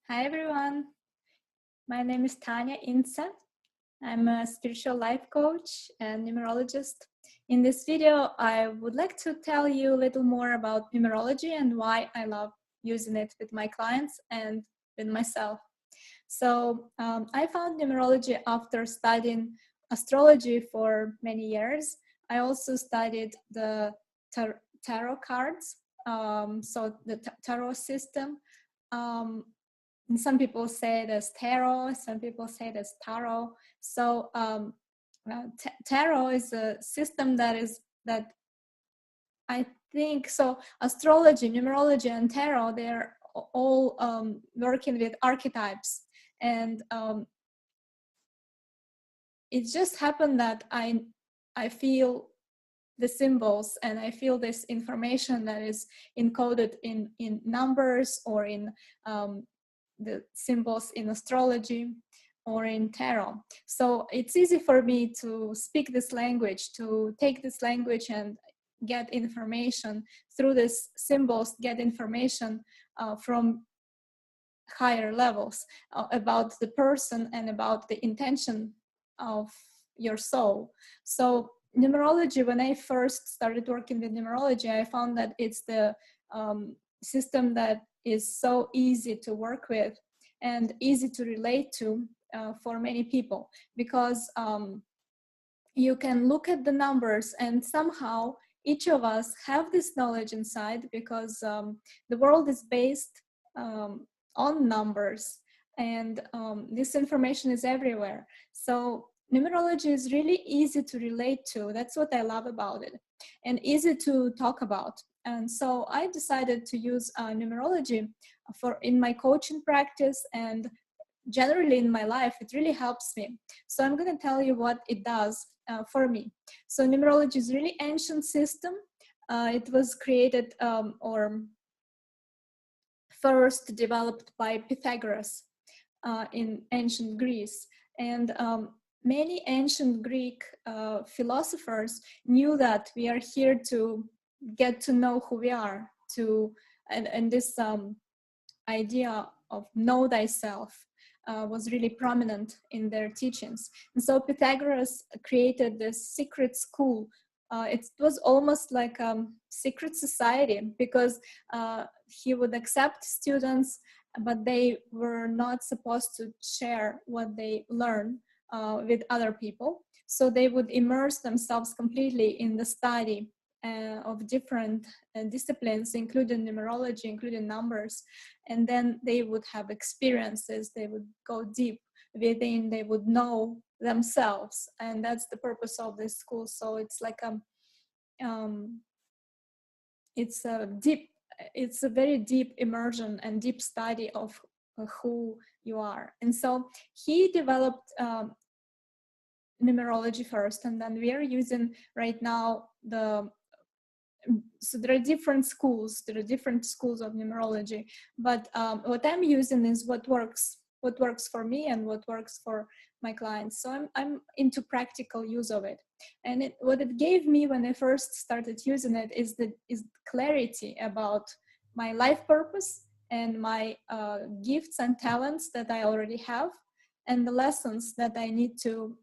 Hi everyone, my name is Tanya Insa. I'm a spiritual life coach and numerologist. In this video, I would like to tell you a little more about numerology and why I love using it with my clients and with myself. I found numerology after studying astrology for many years. I also studied the tarot cards, the tarot system. Um, and some people say it as tarot, some people say it as tarot. Tarot is a system that I think so. Astrology, numerology, and tarot, they're all working with archetypes, and it just happened that I feel the symbols and I feel this information that is encoded in numbers or in the symbols in astrology or in tarot. So it's easy for me to speak this language, to take this language and get information through these symbols, get information from higher levels about the person and about the intention of your soul. So numerology, when I first started working with numerology, I found that it's the system that is so easy to work with and easy to relate to for many people, because you can look at the numbers and somehow each of us have this knowledge inside, because the world is based on numbers, and this information is everywhere. So numerology is really easy to relate to. That's what I love about it, and easy to talk about. And so I decided to use numerology in my coaching practice, and generally in my life. It really helps me. So I'm going to tell you what it does for me. So numerology is really ancient system. It was created or first developed by Pythagoras in ancient Greece. And many ancient Greek philosophers knew that we are here to get to know who we are, and this idea of know thyself was really prominent in their teachings. And so Pythagoras created this secret school. It was almost like a secret society, because he would accept students, but they were not supposed to share what they learn with other people. So they would immerse themselves completely in the study of different disciplines, including numerology, including numbers. And then they would have experiences, they would go deep within, they would know themselves. And that's the purpose of this school. So it's like it's a very deep immersion and deep study of who you are. And so he developed numerology first, and then we are using right now so there are different schools of numerology, but what I'm using is what works for me and what works for my clients. So I'm into practical use of it. And what it gave me when I first started using it is clarity about my life purpose and my gifts and talents that I already have, and the lessons that I need to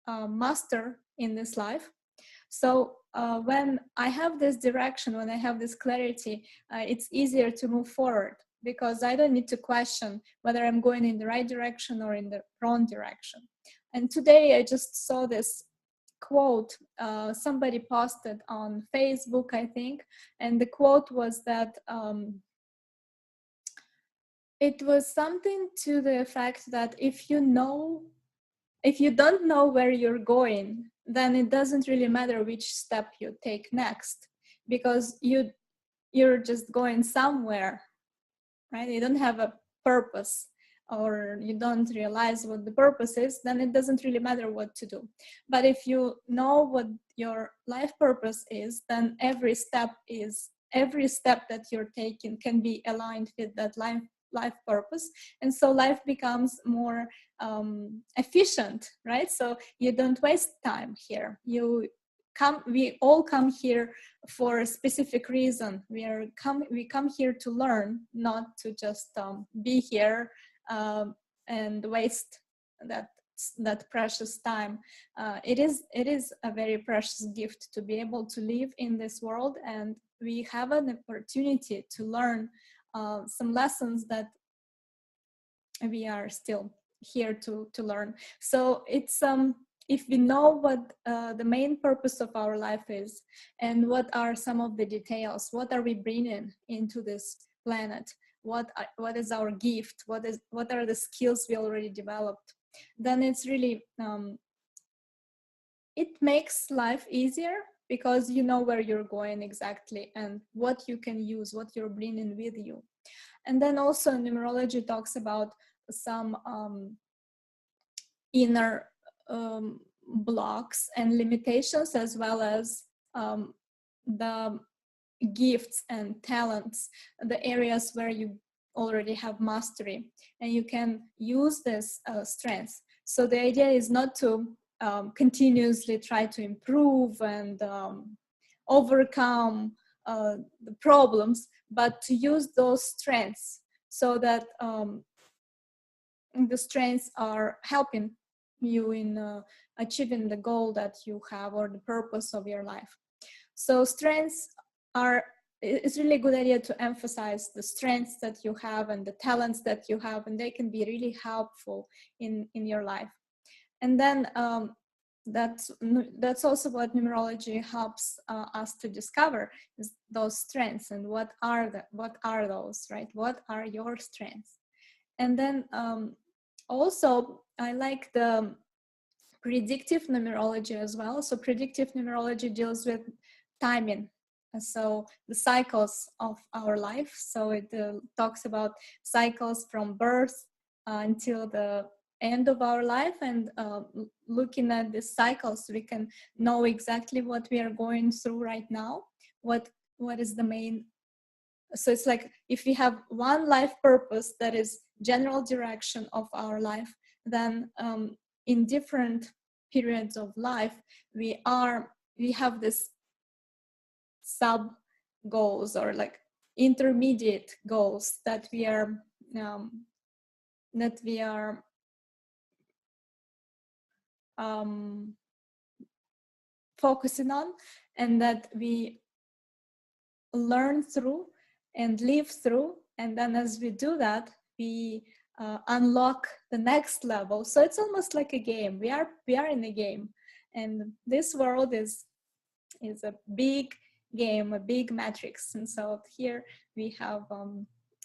master in this life. So when I have this direction, when I have this clarity, it's easier to move forward, because I don't need to question whether I'm going in the right direction or in the wrong direction. And today I just saw this quote somebody posted on Facebook, I think, and the quote was that it was something to the effect that if you don't know where you're going, then it doesn't really matter which step you take next, because you're just going somewhere, right? You don't have a purpose, or you don't realize what the purpose is, then it doesn't really matter what to do. But if you know what your life purpose is, then every step that you're taking can be aligned with that life purpose. And so life becomes more efficient, right? So you don't waste time here. we all come here for a specific reason. We come here to learn, not to just be here and waste that precious time. It is a very precious gift to be able to live in this world, and we have an opportunity to learn some lessons that we are still here to learn. So it's if we know what the main purpose of our life is, and what are some of the details, what are we bringing into this planet, what is our gift, what are the skills we already developed, then it's really it makes life easier, because you know where you're going exactly and what you can use, what you're bringing with you. And then also numerology talks about some inner blocks and limitations, as well as the gifts and talents, the areas where you already have mastery, and you can use this strengths. So the idea is not to continuously try to improve and overcome the problems, but to use those strengths, so that the strengths are helping you in achieving the goal that you have, or the purpose of your life. So strengths are, it's really a good idea to emphasize the strengths that you have and the talents that you have, and they can be really helpful in your life. And then that's also what numerology helps us to discover, is those strengths, and what are those, right? What are your strengths? And then also I like the predictive numerology as well. So predictive numerology deals with timing, so the cycles of our life. So it talks about cycles from birth until the end of our life, and looking at the cycles, we can know exactly what we are going through right now, what is the main. So it's like, if we have one life purpose that is general direction of our life, then in different periods of life we have this sub goals, or like intermediate goals that we are focusing on, and that we learn through and live through. And then as we do that, we unlock the next level. So it's almost like a game. We are in a game, and this world is a big game, a big matrix. And so here we have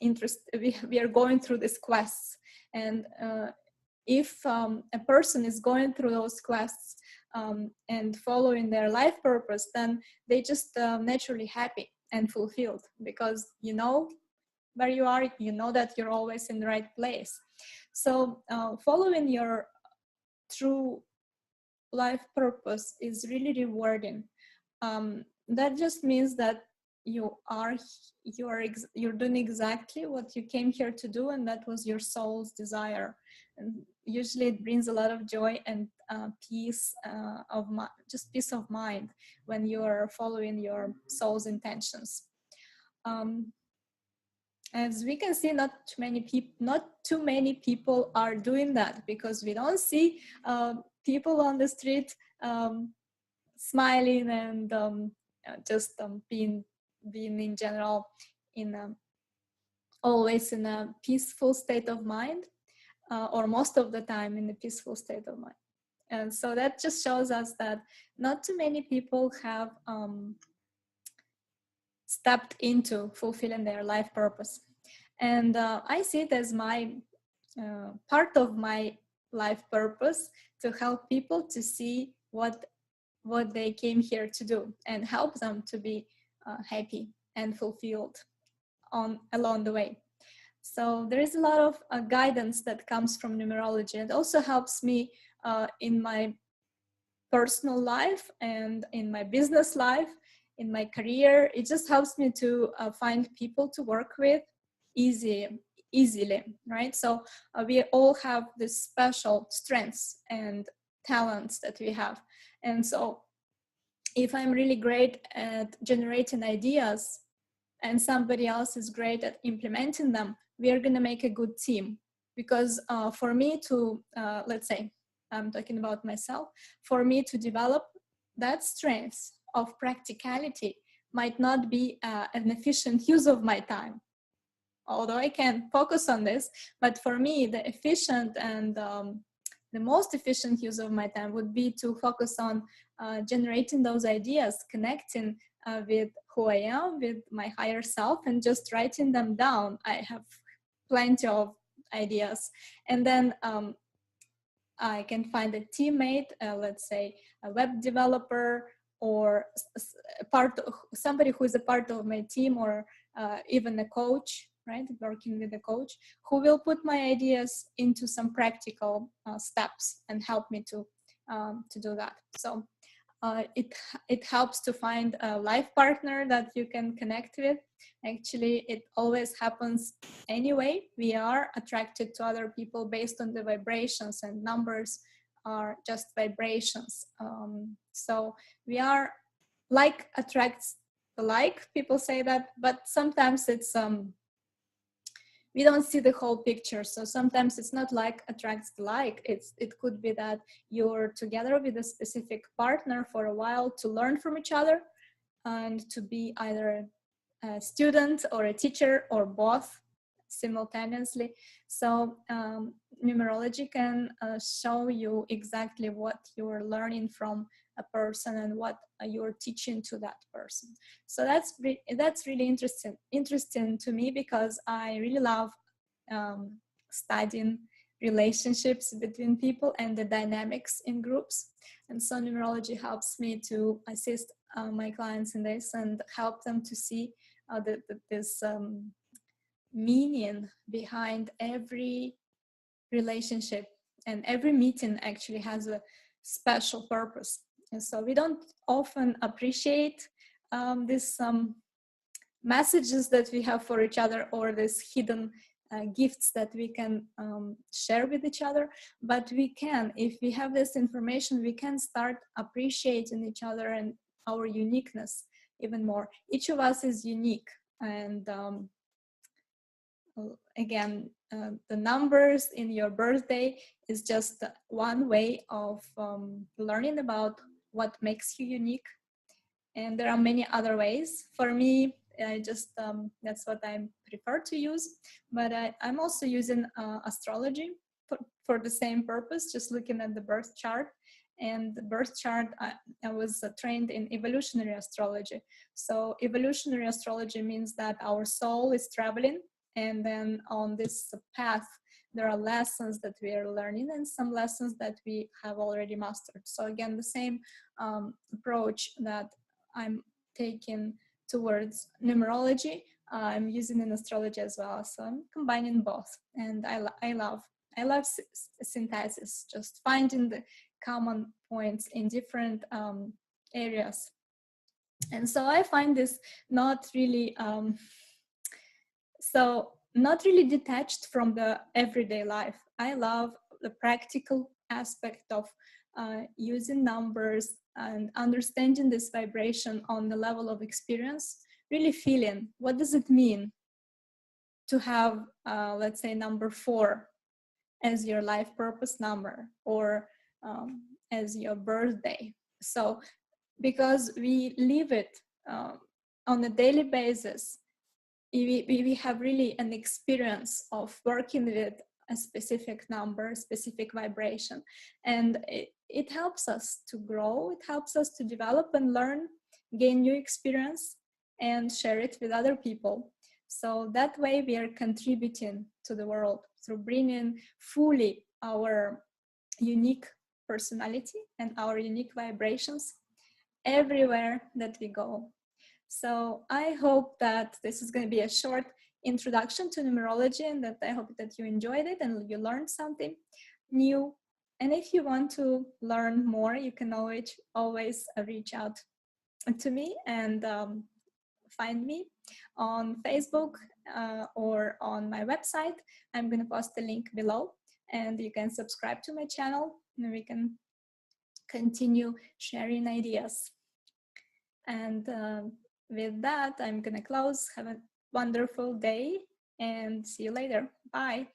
we are going through these quests, and if a person is going through those quests and following their life purpose, then they just naturally happy and fulfilled, because you know where you are, you know that you're always in the right place. So following your true life purpose is really rewarding. That just means that you're doing exactly what you came here to do, and that was your soul's desire. And usually it brings a lot of joy and peace peace of mind when you are following your soul's intentions. As we can see, not too many people are doing that, because we don't see people on the street smiling and just being in general always in a peaceful state of mind, or most of the time in a peaceful state of mind. And so that just shows us that not too many people have stepped into fulfilling their life purpose. And I see it as my part of my life purpose, to help people to see what they came here to do, and help them to be happy and fulfilled along the way. So there is a lot of guidance that comes from numerology. It also helps me in my personal life and in my business life, in my career. It just helps me to find people to work with easily, right? So we all have this special strengths and talents that we have. And so if I'm really great at generating ideas and somebody else is great at implementing them, we are going to make a good team. Because for me to, let's say, I'm talking about myself, for me to develop that strength of practicality might not be an efficient use of my time, although I can focus on this. But for me, the efficient and the most efficient use of my time would be to focus on generating those ideas, connecting with who I am, with my higher self, and just writing them down. I have plenty of ideas. And then I can find a teammate, let's say a web developer, or somebody who is a part of my team, or even a coach, right? Working with a coach who will put my ideas into some practical steps and help me to do that. So it helps to find a life partner that you can connect with. Actually, it always happens anyway. We are attracted to other people based on the vibrations, and numbers are just vibrations. So we are, like attracts the like, people say that, but sometimes it's we don't see the whole picture. So sometimes it's not like attracts the like. It could be that you're together with a specific partner for a while to learn from each other, and to be either a student or a teacher or both simultaneously. So numerology can show you exactly what you're learning from a person and what you're teaching to that person. So that's really interesting to me, because I really love studying relationships between people and the dynamics in groups. And so numerology helps me to assist my clients in this and help them to see this meaning behind every relationship, and every meeting actually has a special purpose. And so we don't often appreciate these messages that we have for each other, or these hidden gifts that we can share with each other. But we can, if we have this information, we can start appreciating each other and our uniqueness even more. Each of us is unique. And again, the numbers in your birthday is just one way of learning about what makes you unique. And there are many other ways. For me, I just that's what I prefer to use. But I'm also using astrology for the same purpose, just looking at the birth chart. And the birth chart, I was trained in evolutionary astrology. So evolutionary astrology means that our soul is traveling, and then on this path there are lessons that we are learning, and some lessons that we have already mastered. So again, the same approach that I'm taking towards numerology, I'm using in astrology as well. So I'm combining both, and I love synthesis, just finding the common points in different areas. And so I find this not really not really detached from the everyday life. I love the practical aspect of using numbers and understanding this vibration on the level of experience, really feeling what does it mean to have, let's say, number 4 as your life purpose number, or as your birthday. So because we live it on a daily basis, we have really an experience of working with a specific number, specific vibration, and it helps us to grow, it helps us to develop and learn, gain new experience, and share it with other people. So that way we are contributing to the world through bringing fully our unique personality and our unique vibrations everywhere that we go. So I hope that this is going to be a short introduction to numerology, and that I hope that you enjoyed it and you learned something new. And if you want to learn more, you can always reach out to me and find me on Facebook or on my website. I'm going to post the link below, and you can subscribe to my channel, and we can continue sharing ideas. And with that, I'm gonna close. Have a wonderful day and see you later. Bye.